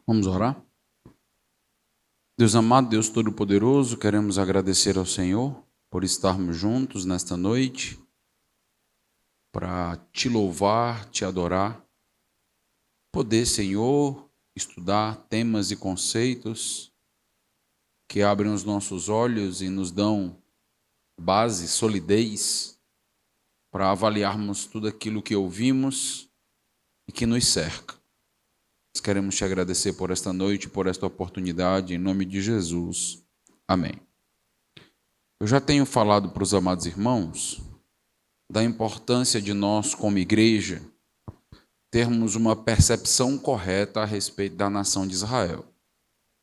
Vamos orar? Deus amado, Deus Todo-Poderoso, queremos agradecer ao Senhor por estarmos juntos nesta noite, para te louvar, te adorar, poder, Senhor, estudar temas e conceitos que abrem os nossos olhos e nos dão base, solidez, para avaliarmos tudo aquilo que ouvimos e que nos cerca. Nós queremos te agradecer por esta noite, por esta oportunidade, em nome de Jesus. Amém. Eu já tenho falado para os amados irmãos da importância de nós, como igreja, termos uma percepção correta a respeito da nação de Israel.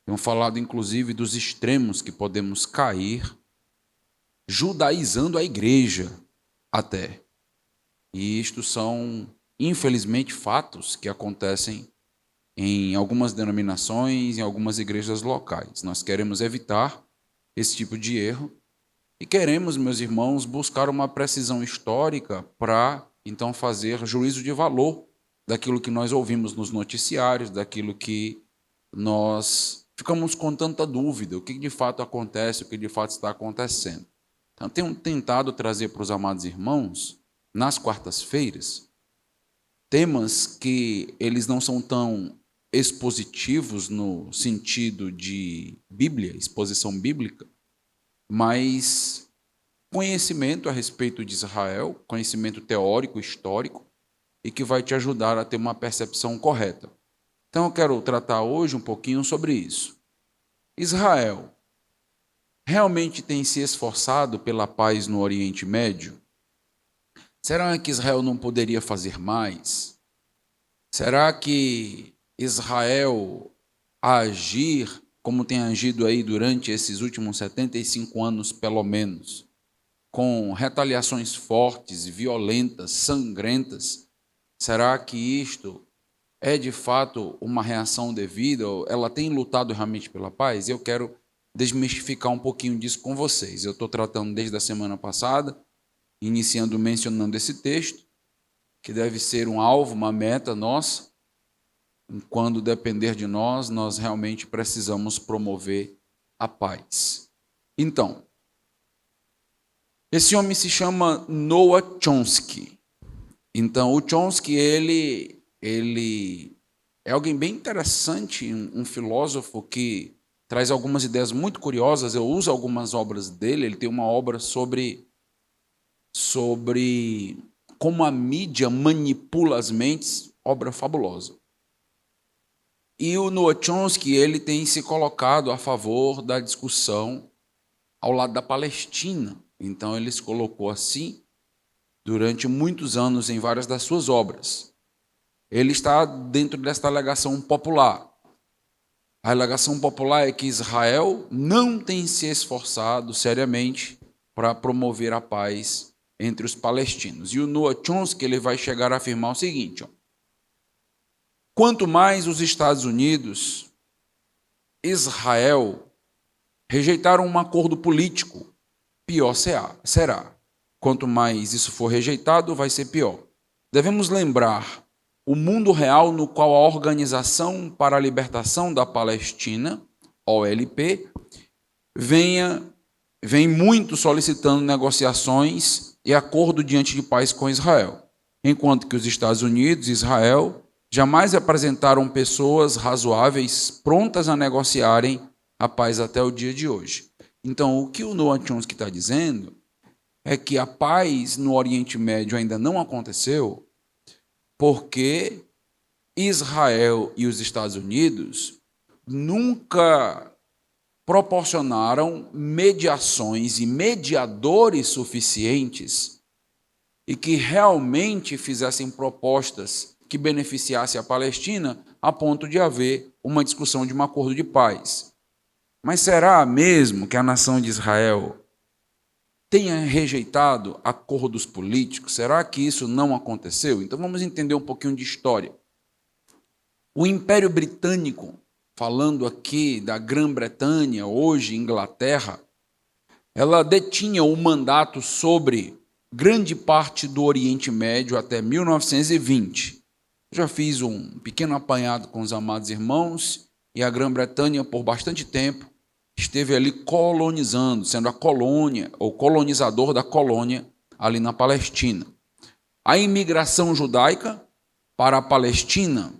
Tenho falado, inclusive, dos extremos que podemos cair, judaizando a igreja até. E isto são, infelizmente, fatos que acontecem em algumas denominações, em algumas igrejas locais. Nós queremos evitar esse tipo de erro e queremos, meus irmãos, buscar uma precisão histórica para, então, fazer juízo de valor daquilo que nós ouvimos nos noticiários, daquilo que nós ficamos com tanta dúvida, o que de fato acontece, o que de fato está acontecendo. Então, tenho tentado trazer para os amados irmãos, nas quartas-feiras, temas que eles não são tão expositivos no sentido de Bíblia, exposição bíblica, mas conhecimento a respeito de Israel, conhecimento teórico, histórico, e que vai te ajudar a ter uma percepção correta. Então eu quero tratar hoje um pouquinho sobre isso. Israel realmente tem se esforçado pela paz no Oriente Médio? Será que Israel não poderia fazer mais? Será que Israel agir como tem agido aí durante esses últimos 75 anos, pelo menos, com retaliações fortes, violentas, sangrentas, será que isto é de fato uma reação devida? Ela tem lutado realmente pela paz? Eu quero desmistificar um pouquinho disso com vocês. Eu estou tratando desde a semana passada, iniciando mencionando esse texto, que deve ser um alvo, uma meta nossa. Quando depender de nós, nós realmente precisamos promover a paz. Então, esse homem se chama Noam Chomsky. Então, o Chomsky, ele é alguém bem interessante, um filósofo que traz algumas ideias muito curiosas. Eu uso algumas obras dele. Ele tem uma obra sobre como a mídia manipula as mentes, obra fabulosa. E o Noam Chomsky, ele tem se colocado a favor da discussão ao lado da Palestina. Então, ele se colocou assim durante muitos anos em várias das suas obras. Ele está dentro desta alegação popular. A alegação popular é que Israel não tem se esforçado seriamente para promover a paz entre os palestinos. E o Noam Chomsky, ele vai chegar a afirmar o seguinte: quanto mais os Estados Unidos, Israel, rejeitaram um acordo político, pior será. Quanto mais isso for rejeitado, vai ser pior. Devemos lembrar o mundo real no qual a Organização para a Libertação da Palestina, OLP, vem muito solicitando negociações e acordo diante de paz com Israel, enquanto que os Estados Unidos e Israel jamais apresentaram pessoas razoáveis prontas a negociarem a paz até o dia de hoje. Então, o que o Noam Chomsky está dizendo é que a paz no Oriente Médio ainda não aconteceu porque Israel e os Estados Unidos nunca proporcionaram mediações e mediadores suficientes e que realmente fizessem propostas que beneficiassem a Palestina a ponto de haver uma discussão de um acordo de paz. Mas será mesmo que a nação de Israel tenha rejeitado acordos políticos? Será que isso não aconteceu? Então vamos entender um pouquinho de história. O Império Britânico, falando aqui da Grã-Bretanha, hoje Inglaterra, ela detinha o mandato sobre grande parte do Oriente Médio até 1920. Já fiz um pequeno apanhado com os amados irmãos e a Grã-Bretanha, por bastante tempo, esteve ali colonizando, sendo a colônia, ou colonizador da colônia ali na Palestina. A imigração judaica para a Palestina,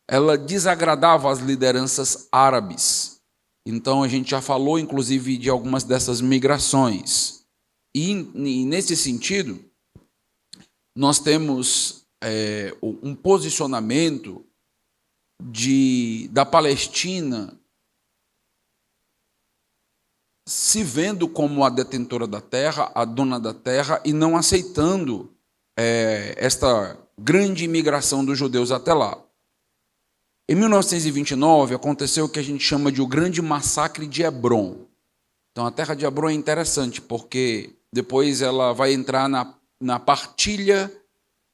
ela desagradava as lideranças árabes. Então, a gente já falou, inclusive, de algumas dessas migrações. E nesse sentido, nós temos um posicionamento da Palestina se vendo como a detentora da terra, a dona da terra, e não aceitando esta grande imigração dos judeus até lá. Em 1929, aconteceu o que a gente chama de o Grande Massacre de Hebron. Então, a terra de Hebron é interessante, porque depois ela vai entrar na partilha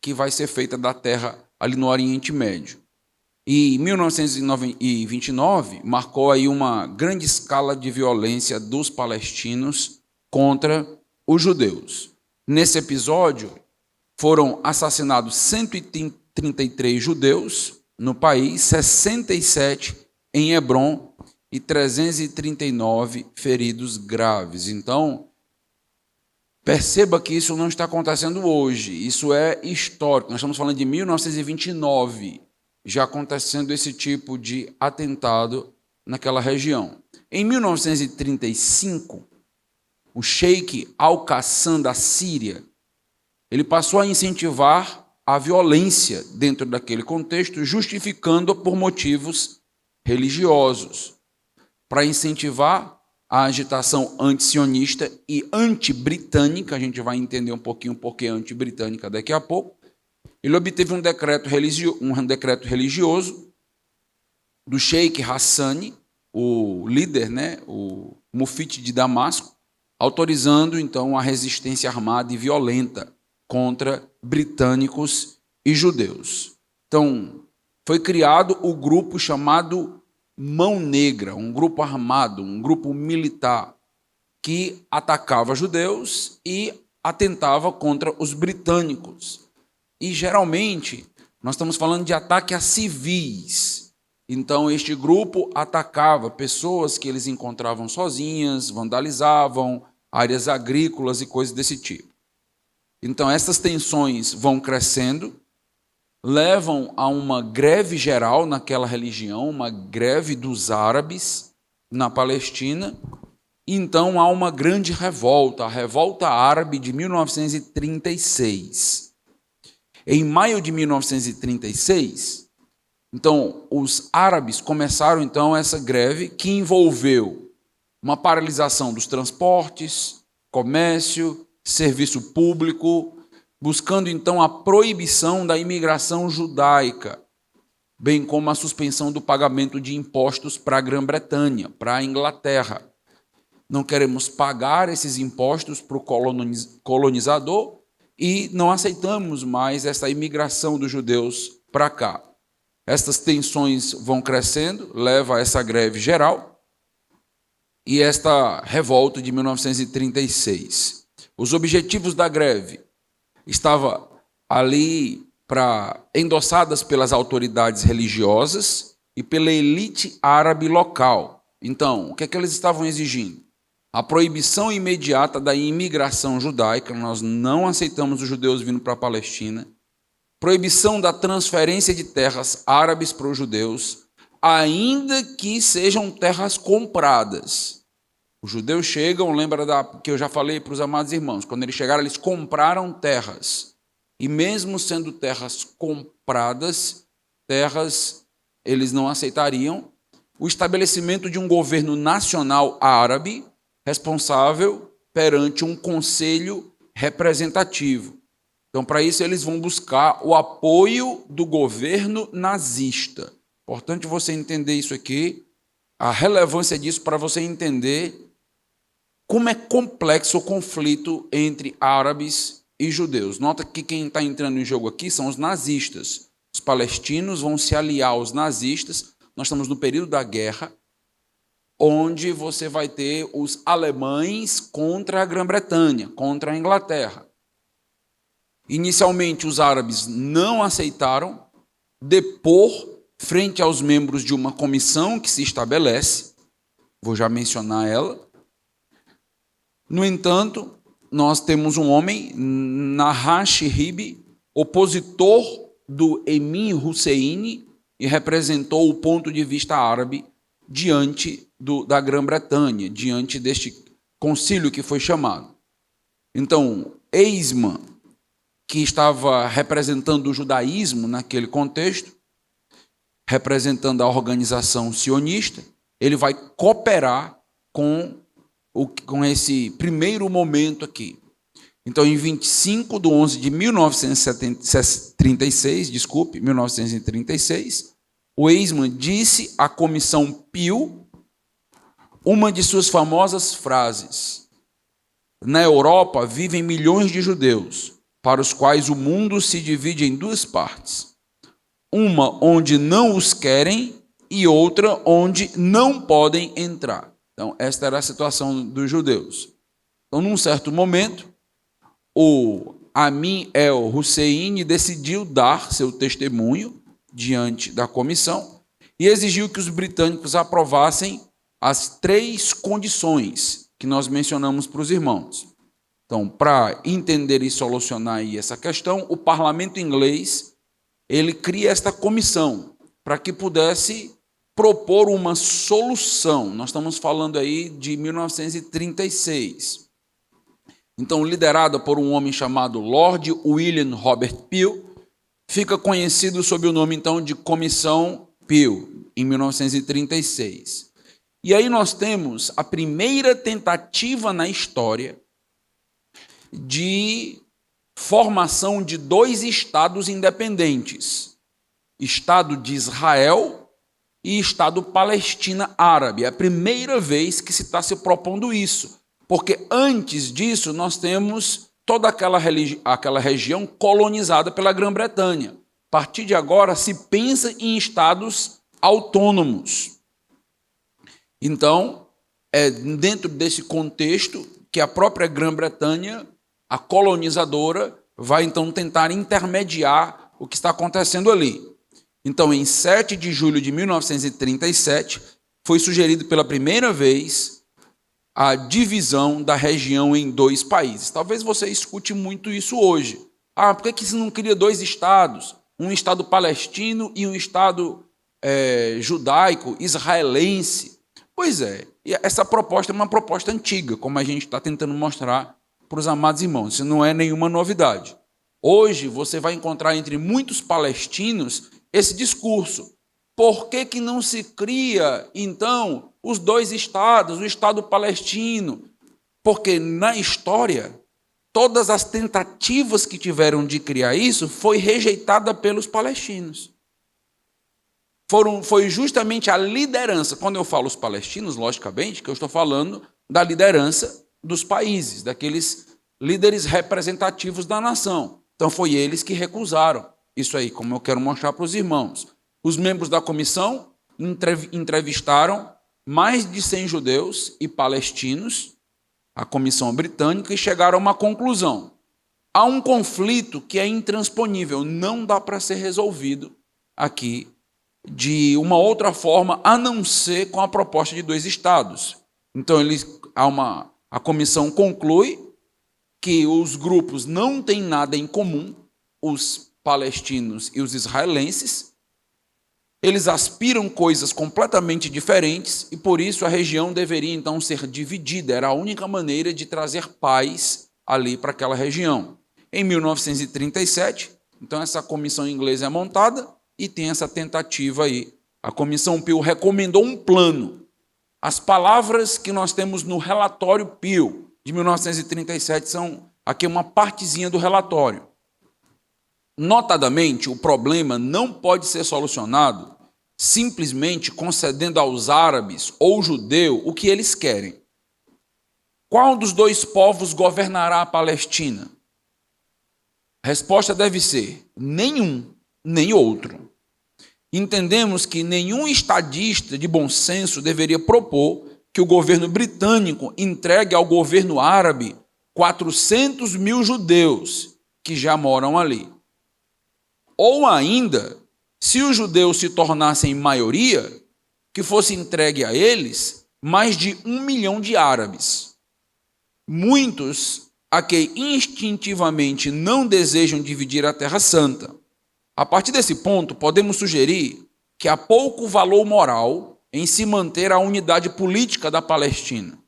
que vai ser feita da terra ali no Oriente Médio. E 1929 marcou aí uma grande escala de violência dos palestinos contra os judeus. Nesse episódio, foram assassinados 133 judeus no país, 67 em Hebron e 339 feridos graves. Então, perceba que isso não está acontecendo hoje, isso é histórico. Nós estamos falando de 1929, já acontecendo esse tipo de atentado naquela região. Em 1935, o sheik Al-Qassam da Síria, ele passou a incentivar a violência dentro daquele contexto, justificando-a por motivos religiosos, para incentivar a agitação antisionista e anti-britânica. A gente vai entender um pouquinho por que anti-britânica daqui a pouco. Ele obteve um decreto religioso do Sheikh Hassani, o líder, o mufti de Damasco, autorizando então a resistência armada e violenta contra britânicos e judeus. Então, foi criado o grupo chamado Mão Negra, um grupo armado, um grupo militar, que atacava judeus e atentava contra os britânicos. E, geralmente, nós estamos falando de ataque a civis. Então, este grupo atacava pessoas que eles encontravam sozinhas, vandalizavam áreas agrícolas e coisas desse tipo. Então, essas tensões vão crescendo, levam a uma greve geral naquela religião, uma greve dos árabes na Palestina. E então há uma grande revolta, a Revolta Árabe de 1936. Em maio de 1936, então, os árabes começaram então essa greve que envolveu uma paralisação dos transportes, comércio, serviço público, buscando então a proibição da imigração judaica, bem como a suspensão do pagamento de impostos para a Grã-Bretanha, para a Inglaterra. Não queremos pagar esses impostos para o colonizador e não aceitamos mais essa imigração dos judeus para cá. Estas tensões vão crescendo, leva a essa greve geral e esta revolta de 1936. Os objetivos da greve estavam ali endossadas pelas autoridades religiosas e pela elite árabe local. Então, o que é que eles estavam exigindo? A proibição imediata da imigração judaica, nós não aceitamos os judeus vindo para a Palestina. Proibição da transferência de terras árabes para os judeus, ainda que sejam terras compradas. Os judeus chegam, lembra que eu já falei para os amados irmãos, quando eles chegaram, eles compraram terras. E mesmo sendo terras compradas, terras eles não aceitariam. O estabelecimento de um governo nacional árabe, responsável perante um conselho representativo. Então, para isso, eles vão buscar o apoio do governo nazista. Importante você entender isso aqui, a relevância disso para você entender como é complexo o conflito entre árabes e judeus. Nota que quem está entrando em jogo aqui são os nazistas. Os palestinos vão se aliar aos nazistas. Nós estamos no período da guerra, onde você vai ter os alemães contra a Grã-Bretanha, contra a Inglaterra. Inicialmente, os árabes não aceitaram depor frente aos membros de uma comissão que se estabelece, vou já mencionar ela. No entanto, nós temos um homem, Nahash Ribi, opositor do Emin Hussein, e representou o ponto de vista árabe diante da Grã-Bretanha, diante deste concílio que foi chamado. Então, Eisman, que estava representando o judaísmo naquele contexto, representando a organização sionista, ele vai cooperar com esse primeiro momento aqui. Então, em 25 de 11 de 1936, o Eisman disse à Comissão Peel uma de suas famosas frases: na Europa vivem milhões de judeus, para os quais o mundo se divide em duas partes. Uma onde não os querem e outra onde não podem entrar. Então, esta era a situação dos judeus. Então, num certo momento, o Amin el-Hussein decidiu dar seu testemunho diante da comissão e exigiu que os britânicos aprovassem as 3 condições que nós mencionamos para os irmãos. Então, para entender e solucionar aí essa questão, o parlamento inglês ele cria esta comissão para que pudesse propor uma solução. Nós estamos falando aí de 1936. Então, liderada por um homem chamado Lord William Robert Peel, fica conhecido sob o nome, então, de Comissão Peel, em 1936. E aí nós temos a primeira tentativa na história de formação de 2 estados independentes, Estado de Israel e Estado Palestina Árabe. É a primeira vez que se está se propondo isso, porque antes disso nós temos toda aquela região colonizada pela Grã-Bretanha. A partir de agora se pensa em estados autônomos. Então, é dentro desse contexto que a própria Grã-Bretanha, a colonizadora, vai então tentar intermediar o que está acontecendo ali. Então, em 7 de julho de 1937, foi sugerido pela primeira vez a divisão da região em 2 países. Talvez você escute muito isso hoje. Por que se não cria 2 estados? Um estado palestino e um estado judaico, israelense? Pois é, e essa proposta é uma proposta antiga, como a gente está tentando mostrar para os amados irmãos. Isso não é nenhuma novidade. Hoje você vai encontrar entre muitos palestinos esse discurso. Por que não se cria, então, os 2 estados, o Estado palestino? Porque na história, todas as tentativas que tiveram de criar isso foi rejeitada pelos palestinos. Foi justamente a liderança. Quando eu falo os palestinos, logicamente, que eu estou falando da liderança dos países, daqueles líderes representativos da nação. Então, foi eles que recusaram isso aí, como eu quero mostrar para os irmãos. Os membros da comissão entrevistaram mais de 100 judeus e palestinos, a comissão britânica, e chegaram a uma conclusão. Há um conflito que é intransponível, não dá para ser resolvido aqui de uma outra forma, a não ser com a proposta de 2 estados. Então, a comissão conclui que os grupos não têm nada em comum, os palestinos e os israelenses. Eles aspiram coisas completamente diferentes e, por isso, a região deveria, então, ser dividida. Era a única maneira de trazer paz ali para aquela região. Em 1937, então, essa comissão inglesa é montada e tem essa tentativa aí. A Comissão Peel recomendou um plano. As palavras que nós temos no relatório Peel, de 1937, são aqui uma partezinha do relatório. Notadamente, o problema não pode ser solucionado simplesmente concedendo aos árabes ou judeu o que eles querem. Qual dos 2 povos governará a Palestina? A resposta deve ser nenhum, nem outro. Entendemos que nenhum estadista de bom senso deveria propor que o governo britânico entregue ao governo árabe 400 mil judeus que já moram ali. Ou ainda, se os judeus se tornassem maioria, que fosse entregue a eles mais de 1 milhão de árabes. Muitos a que instintivamente não desejam dividir a Terra Santa. A partir desse ponto, podemos sugerir que há pouco valor moral em se manter a unidade política da Palestina,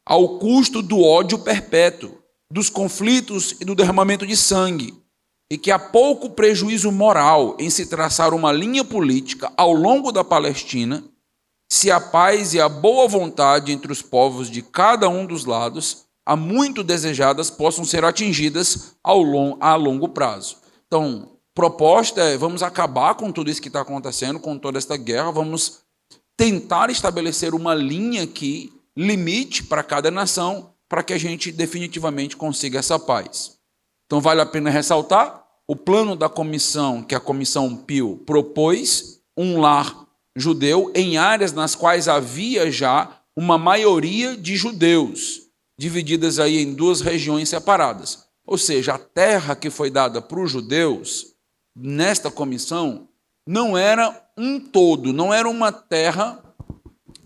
ao custo do ódio perpétuo, dos conflitos e do derramamento de sangue, e que há pouco prejuízo moral em se traçar uma linha política ao longo da Palestina, se a paz e a boa vontade entre os povos de cada um dos lados, há muito desejadas, possam ser atingidas a longo prazo. Então, proposta é, vamos acabar com tudo isso que está acontecendo, com toda esta guerra, vamos tentar estabelecer uma linha aqui, limite para cada nação, para que a gente definitivamente consiga essa paz. Então, vale a pena ressaltar o plano da comissão, que a Comissão Peel propôs, um lar judeu em áreas nas quais havia já uma maioria de judeus, divididas aí em 2 regiões separadas. Ou seja, a terra que foi dada para os judeus, nesta comissão, não era um todo, não era uma terra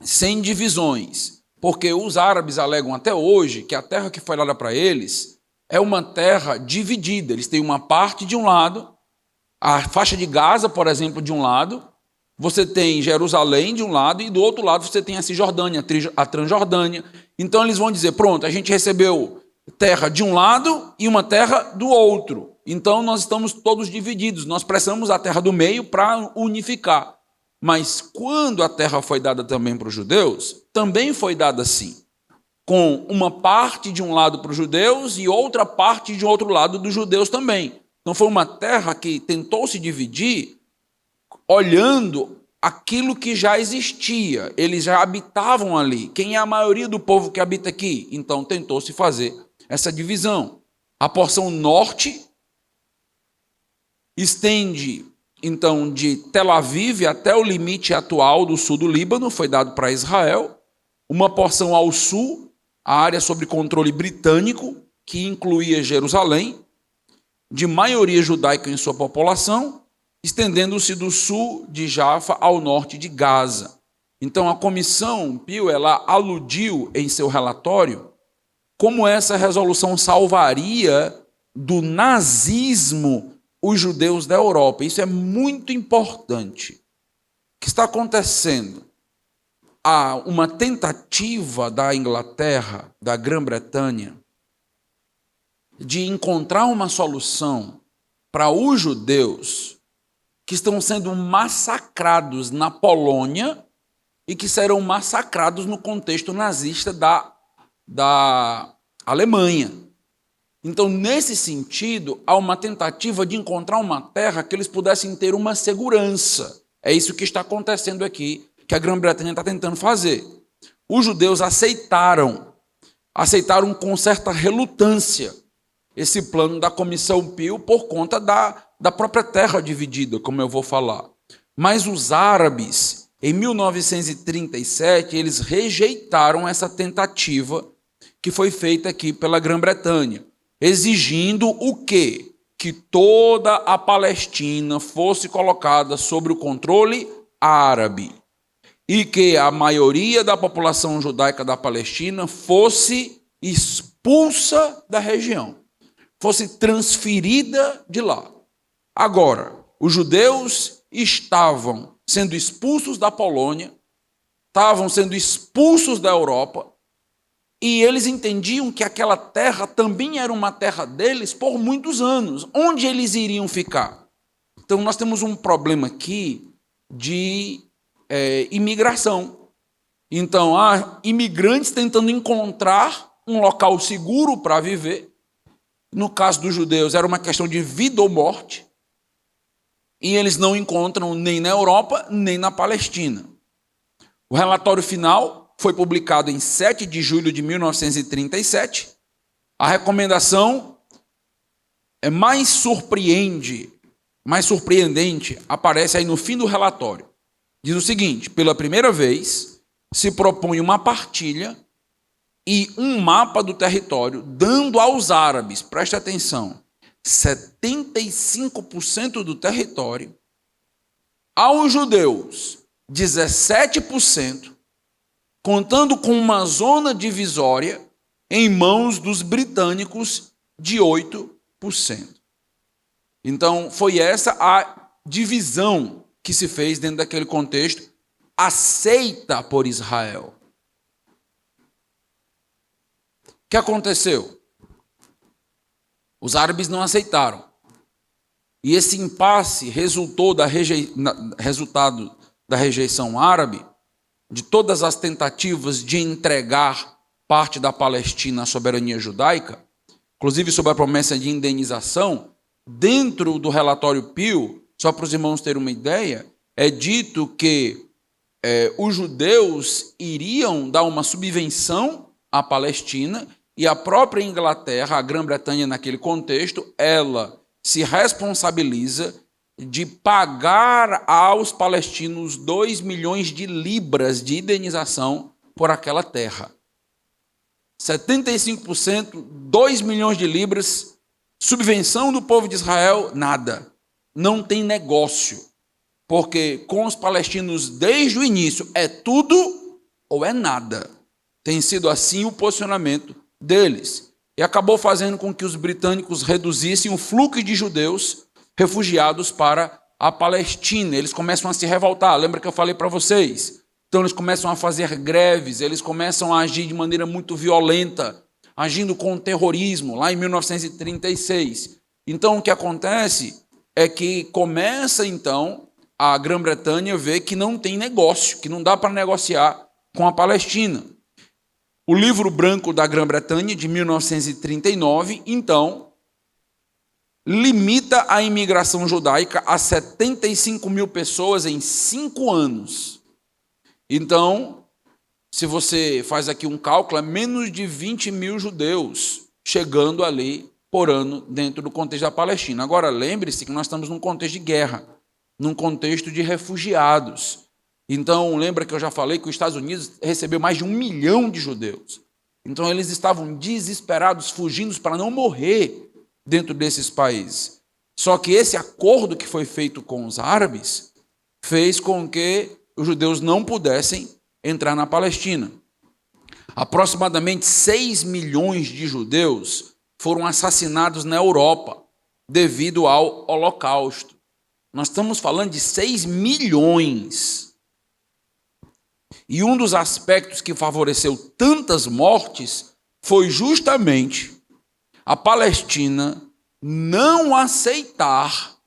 sem divisões, porque os árabes alegam até hoje que a terra que foi dada para eles é uma terra dividida. Eles têm uma parte de um lado, a faixa de Gaza, por exemplo, de um lado, você tem Jerusalém de um lado e do outro lado você tem a Cisjordânia, a Transjordânia. Então eles vão dizer, pronto, a gente recebeu terra de um lado e uma terra do outro. Então nós estamos todos divididos, nós precisamos da terra do meio para unificar. Mas quando a terra foi dada também para os judeus, também foi dada assim, com uma parte de um lado para os judeus e outra parte de outro lado dos judeus também. Então foi uma terra que tentou se dividir olhando aquilo que já existia. Eles já habitavam ali. Quem é a maioria do povo que habita aqui? Então tentou-se fazer essa divisão. A porção norte estende, então, de Tel Aviv até o limite atual do sul do Líbano, foi dado para Israel. Uma porção ao sul, a área sob controle britânico, que incluía Jerusalém, de maioria judaica em sua população, estendendo-se do sul de Jaffa ao norte de Gaza. Então, a Comissão Peel, ela aludiu em seu relatório como essa resolução salvaria do nazismo os judeus da Europa. Isso é muito importante. O que está acontecendo? Há uma tentativa da Inglaterra, da Grã-Bretanha, de encontrar uma solução para os judeus que estão sendo massacrados na Polônia e que serão massacrados no contexto nazista da Alemanha. Então, nesse sentido, há uma tentativa de encontrar uma terra que eles pudessem ter uma segurança. É isso que está acontecendo aqui, que a Grã-Bretanha está tentando fazer. Os judeus aceitaram com certa relutância esse plano da Comissão Peel por conta da própria terra dividida, como eu vou falar. Mas os árabes, em 1937, eles rejeitaram essa tentativa que foi feita aqui pela Grã-Bretanha, exigindo o quê? Que toda a Palestina fosse colocada sob o controle árabe e que a maioria da população judaica da Palestina fosse expulsa da região, fosse transferida de lá. Agora, os judeus estavam sendo expulsos da Polônia, estavam sendo expulsos da Europa, e eles entendiam que aquela terra também era uma terra deles por muitos anos. Onde eles iriam ficar? Então, nós temos um problema aqui de imigração. Então, há imigrantes tentando encontrar um local seguro para viver. No caso dos judeus, era uma questão de vida ou morte. E eles não encontram nem na Europa, nem na Palestina. O relatório final foi publicado em 7 de julho de 1937. A recomendação mais surpreendente, aparece aí no fim do relatório. Diz o seguinte: pela primeira vez, se propõe uma partilha e um mapa do território, dando aos árabes, preste atenção, 75% do território aos judeus 17%, contando com uma zona divisória em mãos dos britânicos de 8%. Então, foi essa a divisão que se fez dentro daquele contexto, aceita por Israel. O que aconteceu? Os árabes não aceitaram. E esse impasse resultado da rejeição árabe, de todas as tentativas de entregar parte da Palestina à soberania judaica, inclusive sob a promessa de indenização, dentro do relatório Peel, só para os irmãos terem uma ideia, é dito que os judeus iriam dar uma subvenção à Palestina e a própria Inglaterra, a Grã-Bretanha naquele contexto, ela se responsabiliza de pagar aos palestinos 2 milhões de libras de indenização por aquela terra. 75%, 2 milhões de libras, subvenção do povo de Israel, nada. Não tem negócio. Porque com os palestinos, desde o início, é tudo ou é nada. Tem sido assim o posicionamento deles. E acabou fazendo com que os britânicos reduzissem o fluxo de judeus refugiados para a Palestina. Eles começam a se revoltar. Lembra que eu falei para vocês? Então eles começam a fazer greves, eles começam a agir de maneira muito violenta, agindo com terrorismo, lá em 1936. Então o que acontece é que começa então a Grã-Bretanha ver que não tem negócio, que não dá para negociar com a Palestina. O livro branco da Grã-Bretanha, de 1939, então, limita a imigração judaica a 75 mil pessoas em 5 anos. Então, se você faz aqui um cálculo, é menos de 20 mil judeus chegando ali por ano dentro do contexto da Palestina. Agora, lembre-se que nós estamos num contexto de guerra, num contexto de refugiados. Então, lembra que eu já falei que os Estados Unidos recebeu mais de 1 milhão de judeus. Então, eles estavam desesperados, fugindo para não morrer dentro desses países. Só que esse acordo que foi feito com os árabes fez com que os judeus não pudessem entrar na Palestina. Aproximadamente 6 milhões de judeus foram assassinados na Europa devido ao Holocausto. Nós estamos falando de 6 milhões. E um dos aspectos que favoreceu tantas mortes foi justamente a Palestina não aceitar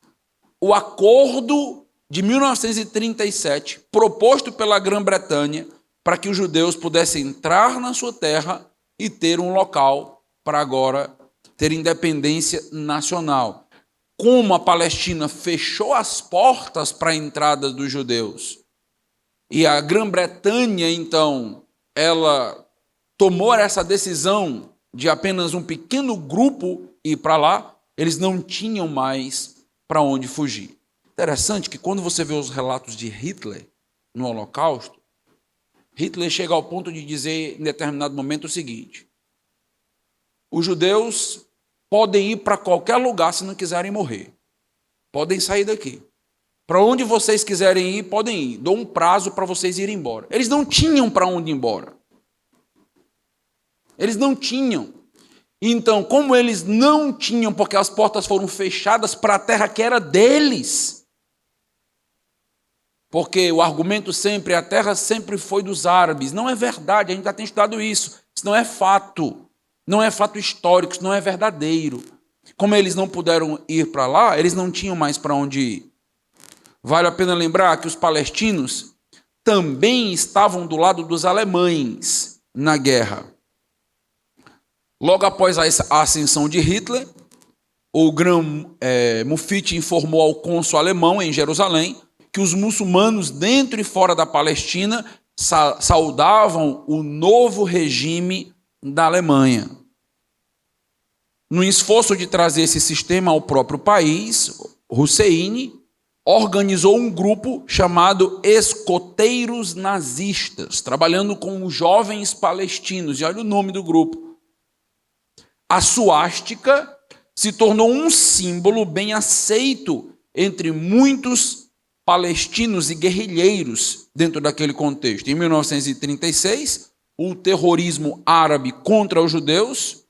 o acordo de 1937, proposto pela Grã-Bretanha, para que os judeus pudessem entrar na sua terra e ter um local para agora ter independência nacional. Como a Palestina fechou as portas para a entrada dos judeus, e a Grã-Bretanha, então, ela tomou essa decisão de apenas um pequeno grupo ir para lá, eles não tinham mais para onde fugir. Interessante que quando você vê os relatos de Hitler no Holocausto, Hitler chega ao ponto de dizer em determinado momento o seguinte: os judeus podem ir para qualquer lugar se não quiserem morrer. Podem sair daqui. Para onde vocês quiserem ir, podem ir. Dou um prazo para vocês irem embora. Eles não tinham para onde ir embora. Eles não tinham. Então, como eles não tinham, porque as portas foram fechadas para a terra que era deles, porque o argumento sempre, a terra sempre foi dos árabes. Não é verdade, a gente já tem estudado isso. Isso não é fato. Não é fato histórico, isso não é verdadeiro. Como eles não puderam ir para lá, eles não tinham mais para onde ir. Vale a pena lembrar que os palestinos também estavam do lado dos alemães na guerra. Logo após a ascensão de Hitler, o Grã-Mufti informou ao cônsul alemão em Jerusalém que os muçulmanos dentro e fora da Palestina saudavam o novo regime da Alemanha. No esforço de trazer esse sistema ao próprio país, Hussein organizou um grupo chamado Escoteiros Nazistas, trabalhando com os jovens palestinos. E olha o nome do grupo. A suástica se tornou um símbolo bem aceito entre muitos palestinos e guerrilheiros dentro daquele contexto. Em 1936, o terrorismo árabe contra os judeus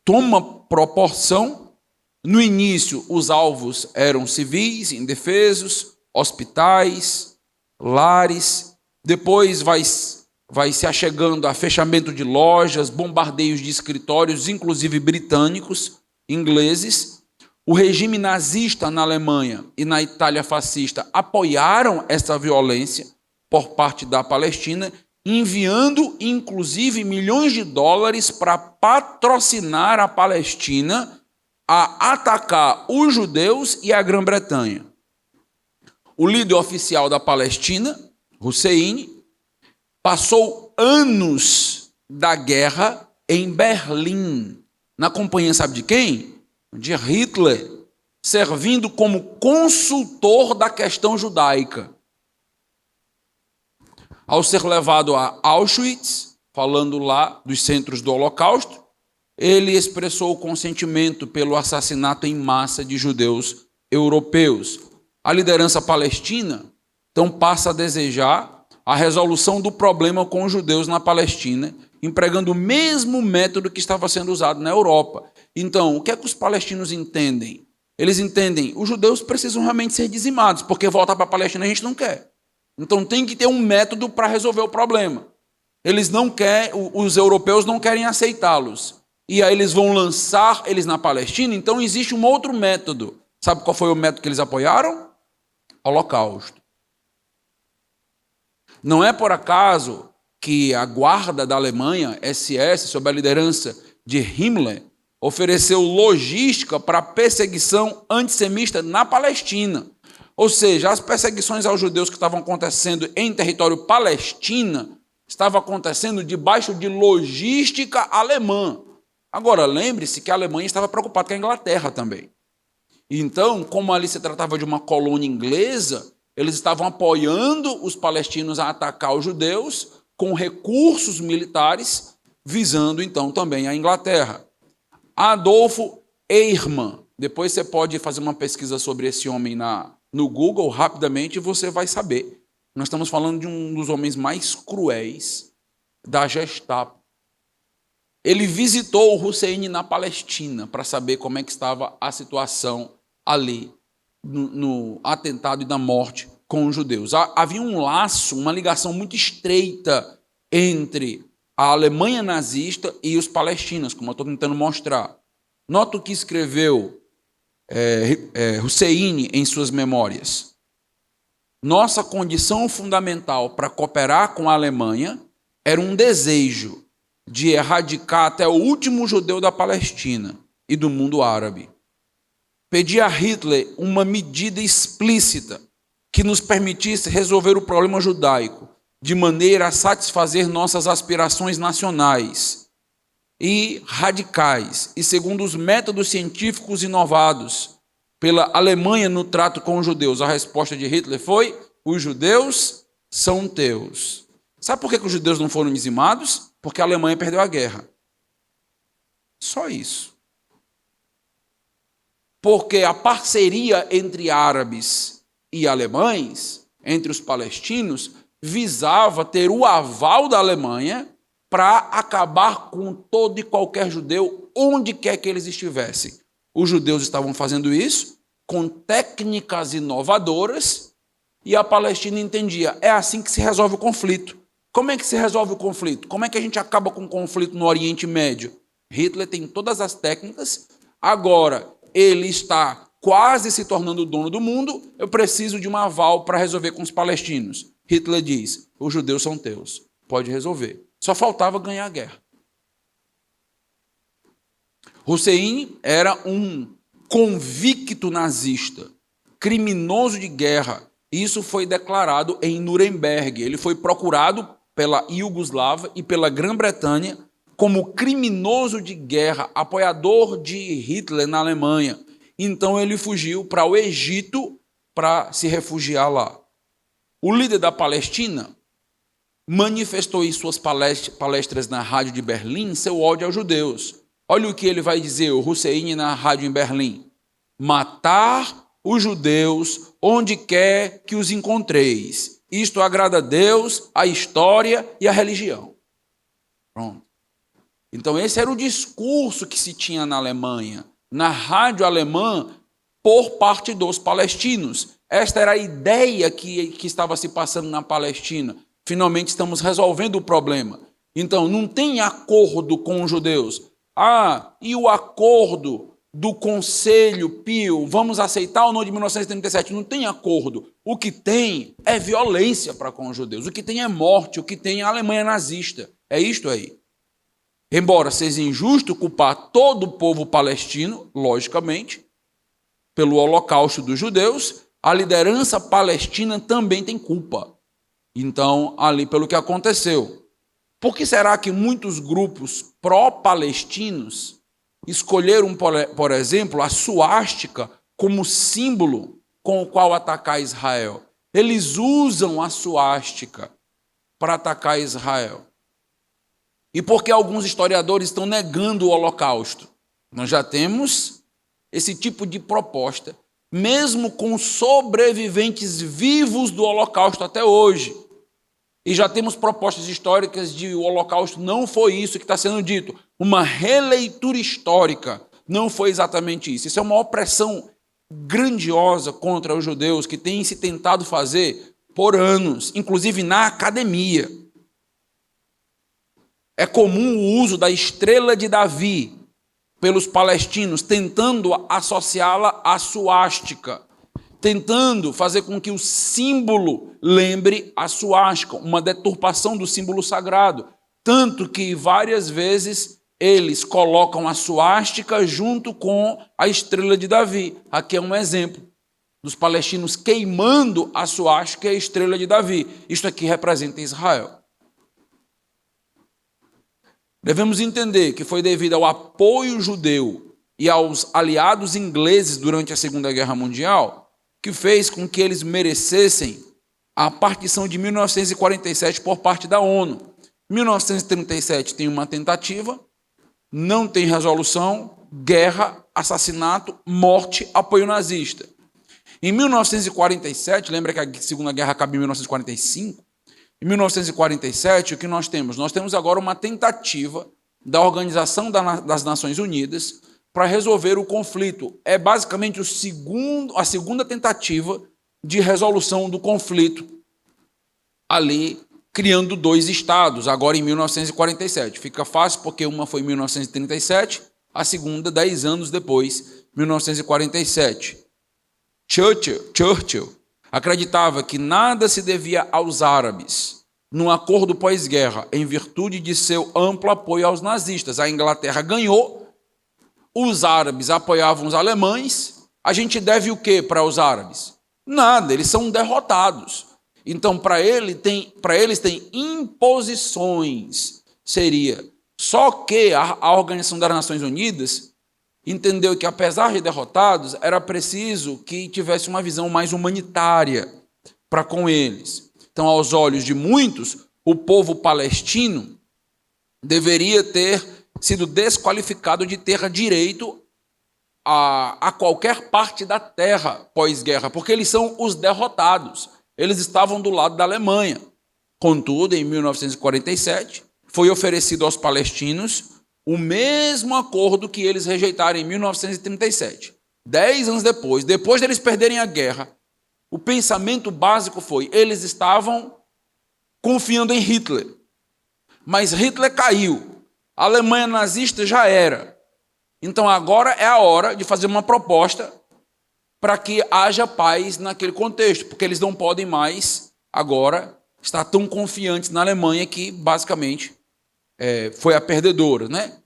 toma proporção. No início, os alvos eram civis, indefesos, hospitais, lares. Depois vai se achegando a fechamento de lojas, bombardeios de escritórios, inclusive britânicos, ingleses. O regime nazista na Alemanha e na Itália fascista apoiaram essa violência por parte da Palestina, enviando, inclusive, milhões de dólares para patrocinar a Palestina a atacar os judeus e a Grã-Bretanha. O líder oficial da Palestina, Hussein, passou anos da guerra em Berlim, na companhia, sabe de quem? De Hitler, servindo como consultor da questão judaica. Ao ser levado a Auschwitz, falando lá dos centros do Holocausto, ele expressou o consentimento pelo assassinato em massa de judeus europeus. A liderança palestina, então, passa a desejar a resolução do problema com os judeus na Palestina, empregando o mesmo método que estava sendo usado na Europa. Então, o que é que os palestinos entendem? Eles entendem, os judeus precisam realmente ser dizimados, porque voltar para a Palestina a gente não quer. Então tem que ter um método para resolver o problema. Eles não querem, os europeus não querem aceitá-los. E aí eles vão lançar eles na Palestina, então existe um outro método. Sabe qual foi o método que eles apoiaram? Holocausto. Não é por acaso que a guarda da Alemanha, SS, sob a liderança de Himmler, ofereceu logística para a perseguição antissemita na Palestina. Ou seja, as perseguições aos judeus que estavam acontecendo em território palestino estavam acontecendo debaixo de logística alemã. Agora, lembre-se que a Alemanha estava preocupada com a Inglaterra também. Então, como ali se tratava de uma colônia inglesa, eles estavam apoiando os palestinos a atacar os judeus com recursos militares, visando então também a Inglaterra. Adolfo Eichmann, depois você pode fazer uma pesquisa sobre esse homem no Google rapidamente e você vai saber. Nós estamos falando de um dos homens mais cruéis da Gestapo. Ele visitou o Hussein na Palestina para saber como é que estava a situação ali no atentado e na morte com os judeus. Havia um laço, uma ligação muito estreita entre a Alemanha nazista e os palestinos, como eu estou tentando mostrar. Nota o que escreveu Hussein em suas memórias. Nossa condição fundamental para cooperar com a Alemanha era um desejo de erradicar até o último judeu da Palestina e do mundo árabe. Pedi a Hitler uma medida explícita que nos permitisse resolver o problema judaico de maneira a satisfazer nossas aspirações nacionais e radicais, e segundo os métodos científicos inovados pela Alemanha no trato com os judeus. A resposta de Hitler foi: os judeus são teus. Sabe por que os judeus não foram dizimados? Porque a Alemanha perdeu a guerra. Só isso. Porque a parceria entre árabes e alemães, entre os palestinos, visava ter o aval da Alemanha para acabar com todo e qualquer judeu, onde quer que eles estivessem. Os judeus estavam fazendo isso com técnicas inovadoras e a Palestina entendia, é assim que se resolve o conflito. Como é que se resolve o conflito? Como é que a gente acaba com o conflito no Oriente Médio? Hitler tem todas as técnicas, agora ele está quase se tornando o dono do mundo, eu preciso de um aval para resolver com os palestinos. Hitler diz, os judeus são teus, pode resolver. Só faltava ganhar a guerra. Hussein era um convicto nazista, criminoso de guerra. Isso foi declarado em Nuremberg. Ele foi procurado pela Iugoslávia e pela Grã-Bretanha como criminoso de guerra, apoiador de Hitler na Alemanha. Então ele fugiu para o Egito para se refugiar lá. O líder da Palestina manifestou em suas palestras na rádio de Berlim seu ódio aos judeus. Olha o que ele vai dizer, o Hussein, na rádio em Berlim. Matar os judeus onde quer que os encontreis. Isto agrada a Deus, a história e a religião. Pronto. Então esse era o discurso que se tinha na Alemanha, na rádio alemã, por parte dos palestinos. Esta era a ideia que estava se passando na Palestina. Finalmente estamos resolvendo o problema. Então, não tem acordo com os judeus. E o acordo do Conselho Pio, vamos aceitar ou não de 1937? Não tem acordo. O que tem é violência para com os judeus. O que tem é morte. O que tem é a Alemanha nazista. É isto aí. Embora seja injusto culpar todo o povo palestino, logicamente, pelo holocausto dos judeus, a liderança palestina também tem culpa. Então, ali pelo que aconteceu. Por que será que muitos grupos pró-palestinos escolheram, por exemplo, a suástica como símbolo com o qual atacar Israel? Eles usam a suástica para atacar Israel. E por que alguns historiadores estão negando o holocausto? Nós já temos esse tipo de proposta, mesmo com sobreviventes vivos do holocausto até hoje. E já temos propostas históricas de o holocausto não foi isso que está sendo dito. Uma releitura histórica não foi exatamente isso. Isso é uma opressão grandiosa contra os judeus que tem se tentado fazer por anos, inclusive na academia. É comum o uso da estrela de Davi pelos palestinos, tentando associá-la à suástica, tentando fazer com que o símbolo lembre a suástica, uma deturpação do símbolo sagrado. Tanto que várias vezes eles colocam a suástica junto com a estrela de Davi. Aqui é um exemplo dos palestinos queimando a suástica e a estrela de Davi. Isto aqui representa Israel. Devemos entender que foi devido ao apoio judeu e aos aliados ingleses durante a Segunda Guerra Mundial que fez com que eles merecessem a partição de 1947 por parte da ONU. 1937 tem uma tentativa, não tem resolução, guerra, assassinato, morte, apoio nazista. Em 1947, lembra que a Segunda Guerra acaba em 1945? Em 1947, o que nós temos? Nós temos agora uma tentativa da Organização das Nações Unidas para resolver o conflito. É basicamente a segunda tentativa de resolução do conflito, ali criando 2 estados, agora em 1947. Fica fácil porque uma foi em 1937, a segunda 10 anos depois, 1947. Churchill acreditava que nada se devia aos árabes num acordo pós-guerra, em virtude de seu amplo apoio aos nazistas. A Inglaterra ganhou, os árabes apoiavam os alemães, a gente deve o que para os árabes? Nada, eles são derrotados. Então, para eles tem imposições, seria. Só que a Organização das Nações Unidas entendeu que, apesar de derrotados, era preciso que tivesse uma visão mais humanitária para com eles. Então, aos olhos de muitos, o povo palestino deveria ter sido desqualificado de ter direito a qualquer parte da terra pós-guerra, porque eles são os derrotados. Eles estavam do lado da Alemanha. Contudo, em 1947, foi oferecido aos palestinos o mesmo acordo que eles rejeitaram em 1937. 10 anos depois de eles perderem a guerra, o pensamento básico foi: eles estavam confiando em Hitler. Mas Hitler caiu. A Alemanha nazista já era. Então agora é a hora de fazer uma proposta para que haja paz naquele contexto, porque eles não podem mais agora estar tão confiantes na Alemanha que basicamente foi a perdedora, né?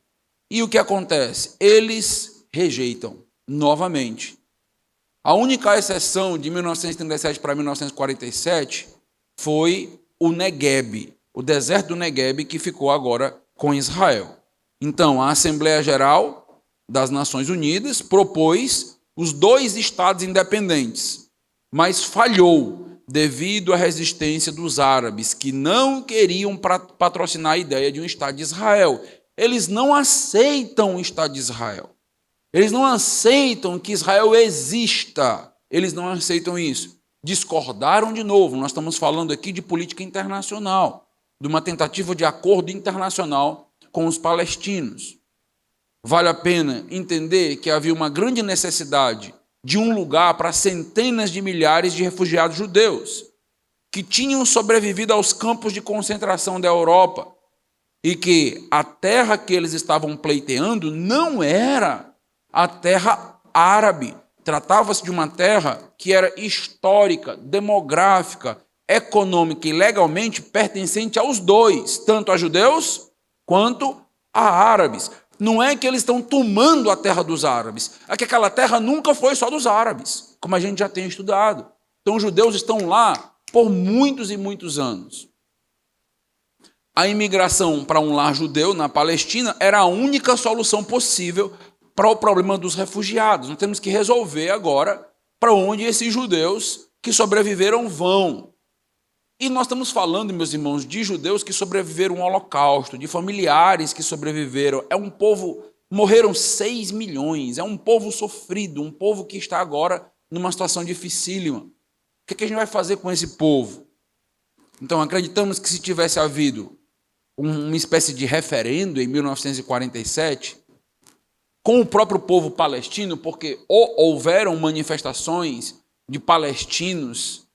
E o que acontece? Eles rejeitam novamente. A única exceção de 1937 para 1947 foi o Negueb, o deserto do Negueb, que ficou agora com Israel. Então, a Assembleia Geral das Nações Unidas propôs os 2 estados independentes, mas falhou devido à resistência dos árabes, que não queriam patrocinar a ideia de um Estado de Israel. Eles não aceitam o Estado de Israel. Eles não aceitam que Israel exista. eles não aceitam isso. Discordaram de novo. Nós estamos falando aqui de política internacional, de uma tentativa de acordo internacional com os palestinos. Vale a pena entender que havia uma grande necessidade de um lugar para centenas de milhares de refugiados judeus que tinham sobrevivido aos campos de concentração da Europa e que a terra que eles estavam pleiteando não era a terra árabe. Tratava-se de uma terra que era histórica, demográfica, econômica e legalmente pertencente aos dois, tanto a judeus quanto a árabes. Não é que eles estão tomando a terra dos árabes, é que aquela terra nunca foi só dos árabes, como a gente já tem estudado. Então os judeus estão lá por muitos e muitos anos. A imigração para um lar judeu na Palestina era a única solução possível para o problema dos refugiados. Nós temos que resolver agora para onde esses judeus que sobreviveram vão. E nós estamos falando, meus irmãos, de judeus que sobreviveram ao Holocausto, de familiares que sobreviveram. É um povo, morreram 6 milhões, é um povo sofrido, um povo que está agora numa situação dificílima. O que a gente vai fazer com esse povo? Então, acreditamos que se tivesse havido uma espécie de referendo em 1947, com o próprio povo palestino, porque houveram manifestações de palestinos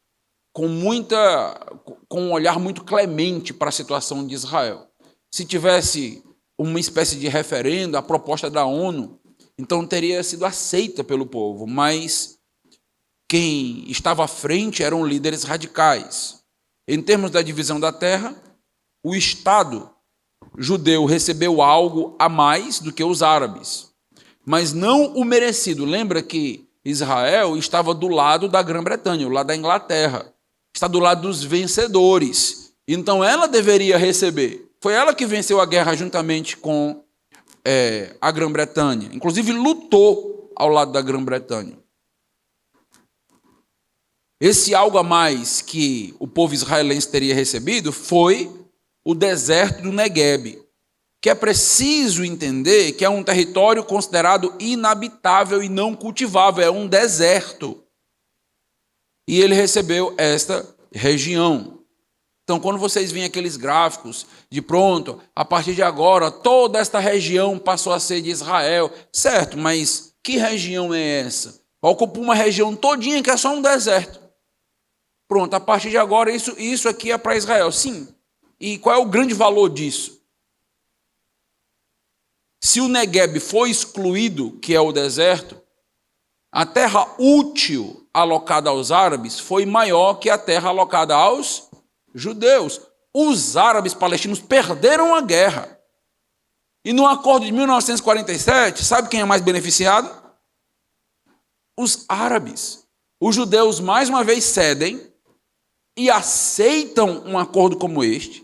com um olhar muito clemente para a situação de Israel. Se tivesse uma espécie de referendo, a proposta da ONU, então teria sido aceita pelo povo, mas quem estava à frente eram líderes radicais. Em termos da divisão da terra, o Estado judeu recebeu algo a mais do que os árabes, mas não o merecido. Lembra que Israel estava do lado da Grã-Bretanha, do lado da Inglaterra, está do lado dos vencedores, então ela deveria receber. Foi ela que venceu a guerra juntamente com a Grã-Bretanha, inclusive lutou ao lado da Grã-Bretanha. Esse algo a mais que o povo israelense teria recebido foi o deserto do Negueb, que é preciso entender que é um território considerado inabitável e não cultivável, é um deserto. E ele recebeu esta região. Então, quando vocês veem aqueles gráficos de pronto, a partir de agora, toda esta região passou a ser de Israel, certo, mas que região é essa? Ocupa uma região todinha que é só um deserto. Pronto, a partir de agora, isso aqui é para Israel. Sim. E qual é o grande valor disso? Se o Negueb foi excluído, que é o deserto, a terra útil alocada aos árabes foi maior que a terra alocada aos judeus. Os árabes palestinos perderam a guerra. E no acordo de 1947, sabe quem é mais beneficiado? Os árabes. Os judeus, mais uma vez, cedem e aceitam um acordo como este,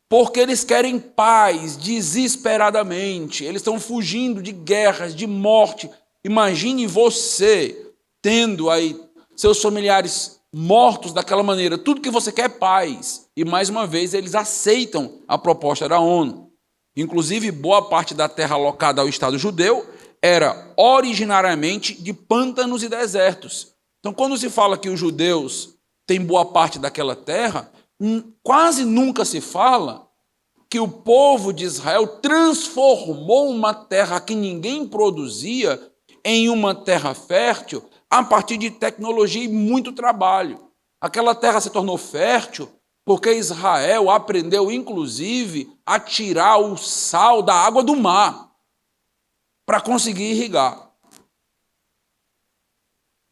porque eles querem paz desesperadamente. Eles estão fugindo de guerras, de morte. Imagine você tendo aí seus familiares mortos daquela maneira. Tudo que você quer é paz. E, mais uma vez, eles aceitam a proposta da ONU. Inclusive, boa parte da terra alocada ao Estado judeu era originariamente de pântanos e desertos. Então, quando se fala que os judeus têm boa parte daquela terra, quase nunca se fala que o povo de Israel transformou uma terra que ninguém produzia em uma terra fértil a partir de tecnologia e muito trabalho. Aquela terra se tornou fértil porque Israel aprendeu, inclusive, a tirar o sal da água do mar para conseguir irrigar.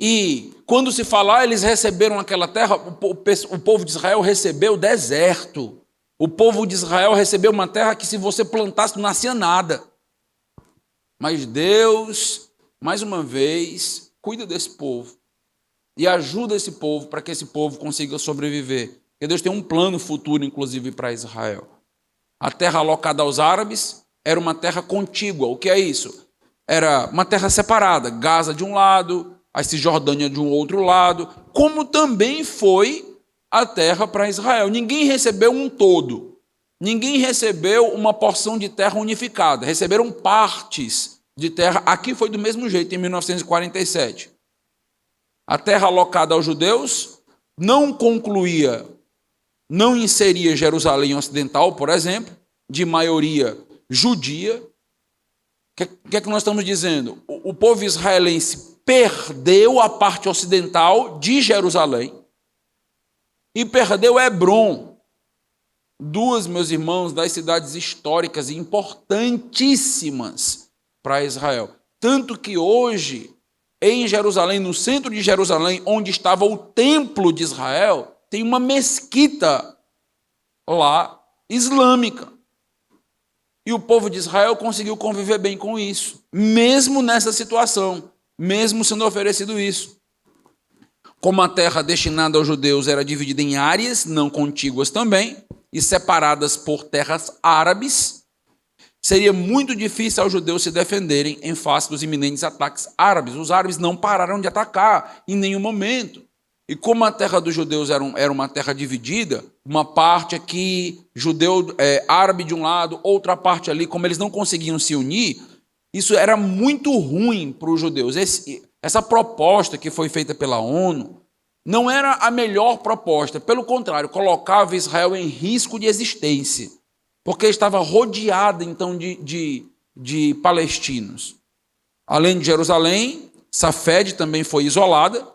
E quando se falar, eles receberam aquela terra, o povo de Israel recebeu deserto. O povo de Israel recebeu uma terra que, se você plantasse, não nascia nada. Mas Deus, mais uma vez, cuida desse povo e ajuda esse povo para que esse povo consiga sobreviver. Porque Deus tem um plano futuro, inclusive, para Israel. A terra alocada aos árabes era uma terra contígua. O que é isso? Era uma terra separada, Gaza de um lado, a Cisjordânia de um outro lado, como também foi a terra para Israel. Ninguém recebeu um todo. Ninguém recebeu uma porção de terra unificada. Receberam partes de terra. Aqui foi do mesmo jeito, em 1947. A terra alocada aos judeus não concluía, não inseria Jerusalém Ocidental, por exemplo, de maioria judia. O que é que nós estamos dizendo? O povo israelense perdeu a parte ocidental de Jerusalém e perdeu Hebrom, duas, meus irmãos, das cidades históricas importantíssimas para Israel. Tanto que hoje, em Jerusalém, no centro de Jerusalém, onde estava o templo de Israel, tem uma mesquita lá, islâmica. E o povo de Israel conseguiu conviver bem com isso, mesmo nessa situação, mesmo sendo oferecido isso. Como a terra destinada aos judeus era dividida em áreas não contíguas também, e separadas por terras árabes, seria muito difícil aos judeus se defenderem em face dos iminentes ataques árabes. Os árabes não pararam de atacar em nenhum momento. E como a terra dos judeus era uma terra dividida, uma parte aqui, árabe de um lado, outra parte ali, como eles não conseguiam se unir, isso era muito ruim para os judeus. Essa proposta que foi feita pela ONU não era a melhor proposta, pelo contrário, colocava Israel em risco de existência, porque estava rodeada, então, de palestinos. Além de Jerusalém, Safed também foi isolada.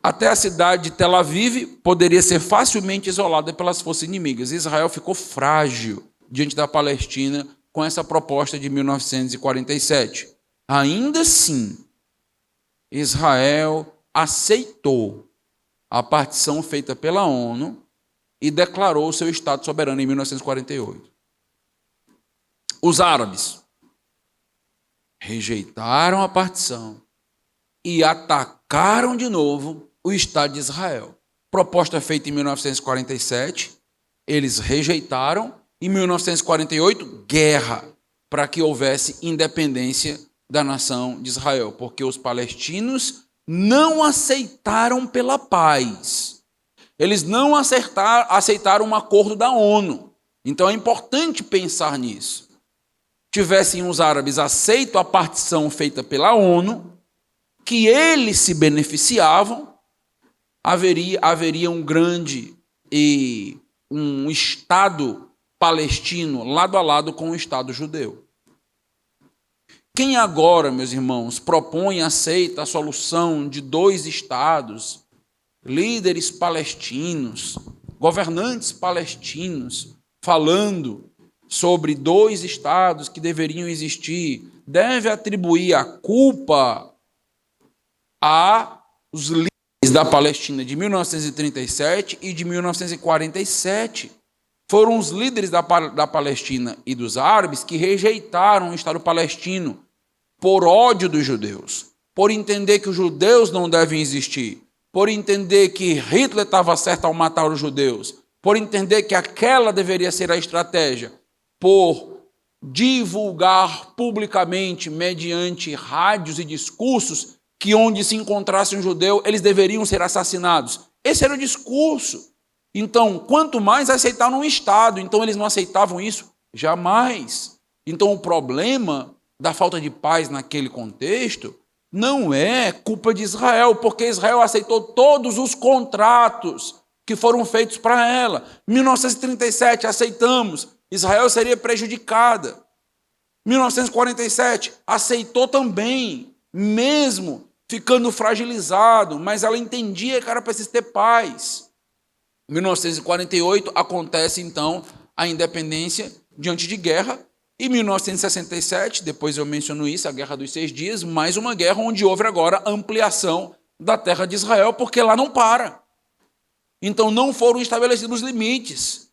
Até a cidade de Tel Aviv poderia ser facilmente isolada pelas forças inimigas. Israel ficou frágil diante da Palestina com essa proposta de 1947. Ainda assim, Israel aceitou a partição feita pela ONU e declarou seu Estado soberano em 1948. Os árabes rejeitaram a partição e atacaram de novo o Estado de Israel. Proposta feita em 1947, eles rejeitaram. Em 1948, guerra para que houvesse independência da nação de Israel, porque os palestinos não aceitaram pela paz. Eles não aceitaram um acordo da ONU. Então é importante pensar nisso. Tivessem os árabes aceito a partição feita pela ONU, que eles se beneficiavam, haveria um grande e um Estado palestino lado a lado com o Estado judeu. Quem agora, meus irmãos, propõe e aceita a solução de dois estados, líderes palestinos, governantes palestinos, falando sobre dois estados que deveriam existir, deve atribuir a culpa aos líderes da Palestina de 1937 e de 1947. Foram os líderes da Palestina e dos árabes que rejeitaram o Estado palestino por ódio dos judeus, por entender que os judeus não devem existir, por entender que Hitler estava certo ao matar os judeus, por entender que aquela deveria ser a estratégia, por divulgar publicamente, mediante rádios e discursos, que onde se encontrasse um judeu, eles deveriam ser assassinados. Esse era o discurso. Então, quanto mais aceitaram um Estado, então eles não aceitavam isso jamais. Então, o problema da falta de paz naquele contexto não é culpa de Israel, porque Israel aceitou todos os contratos que foram feitos para ela. Em 1937, aceitamos, Israel seria prejudicada. 1947, aceitou também, mesmo ficando fragilizado, mas ela entendia que era preciso ter paz. Em 1948, acontece, então, a independência diante de guerra. Em 1967, depois eu menciono isso, a Guerra dos 6 Dias, mais uma guerra onde houve agora ampliação da terra de Israel, porque lá não para. Então, não foram estabelecidos limites.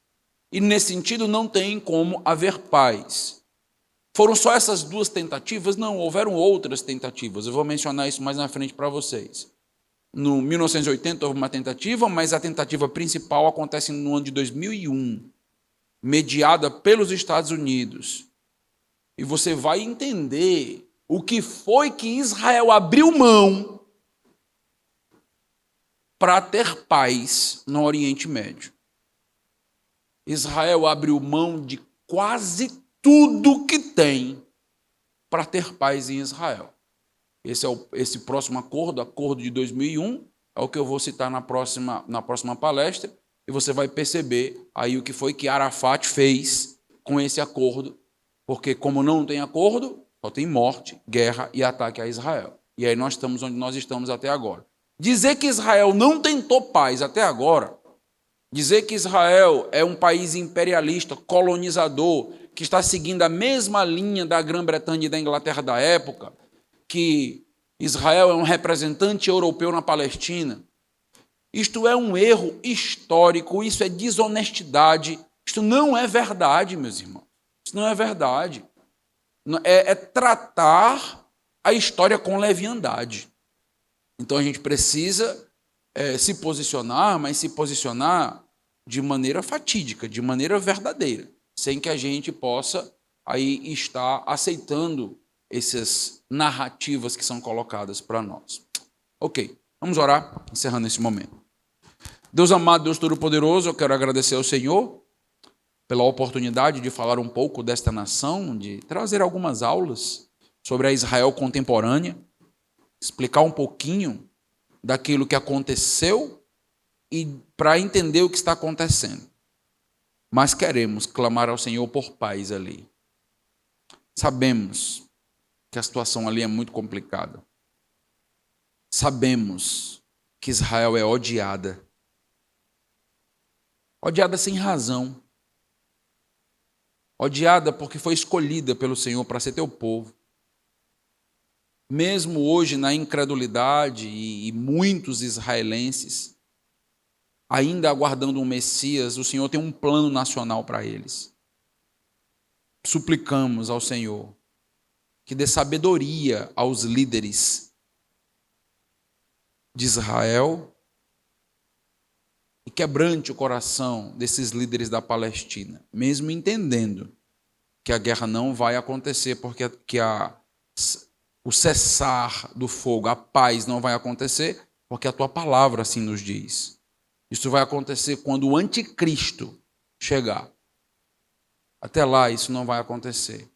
E, nesse sentido, não tem como haver paz. Foram só essas duas tentativas? Não, houveram outras tentativas. Eu vou mencionar isso mais na frente para vocês. No 1980 houve uma tentativa, mas a tentativa principal acontece no ano de 2001, mediada pelos Estados Unidos. E você vai entender o que foi que Israel abriu mão para ter paz no Oriente Médio. Israel abriu mão de quase tudo que tem para ter paz em Israel. Esse próximo acordo de 2001, é o que eu vou citar na próxima palestra, e você vai perceber aí o que foi que Arafat fez com esse acordo, porque como não tem acordo, só tem morte, guerra e ataque a Israel. E aí nós estamos onde nós estamos até agora. Dizer que Israel não tentou paz até agora, dizer que Israel é um país imperialista, colonizador, que está seguindo a mesma linha da Grã-Bretanha e da Inglaterra da época, que Israel é um representante europeu na Palestina. Isto é um erro histórico, isso é desonestidade, isto não é verdade, meus irmãos. Isso não é verdade. É tratar a história com leviandade. Então a gente precisa se posicionar, mas se posicionar de maneira fatídica, de maneira verdadeira, sem que a gente possa aí estar aceitando essas narrativas que são colocadas para nós. Ok, vamos orar, encerrando esse momento. Deus amado, Deus Todo-Poderoso, eu quero agradecer ao Senhor pela oportunidade de falar um pouco desta nação, de trazer algumas aulas sobre a Israel contemporânea, explicar um pouquinho daquilo que aconteceu e para entender o que está acontecendo. Mas queremos clamar ao Senhor por paz ali. Sabemos que a situação ali é muito complicada. Sabemos que Israel é odiada. Odiada sem razão. Odiada porque foi escolhida pelo Senhor para ser teu povo. Mesmo hoje na incredulidade e muitos israelenses ainda aguardando um Messias, o Senhor tem um plano nacional para eles. Suplicamos ao Senhor que dê sabedoria aos líderes de Israel e quebrante o coração desses líderes da Palestina, mesmo entendendo que a guerra não vai acontecer, porque o cessar do fogo, a paz não vai acontecer, porque a tua palavra assim nos diz. Isso vai acontecer quando o anticristo chegar. Até lá isso não vai acontecer.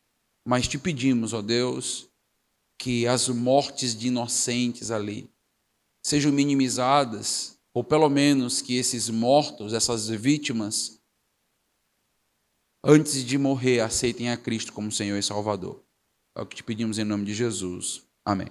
Mas te pedimos, ó Deus, que as mortes de inocentes ali sejam minimizadas, ou pelo menos que esses mortos, essas vítimas, antes de morrer, aceitem a Cristo como Senhor e Salvador. É o que te pedimos em nome de Jesus. Amém.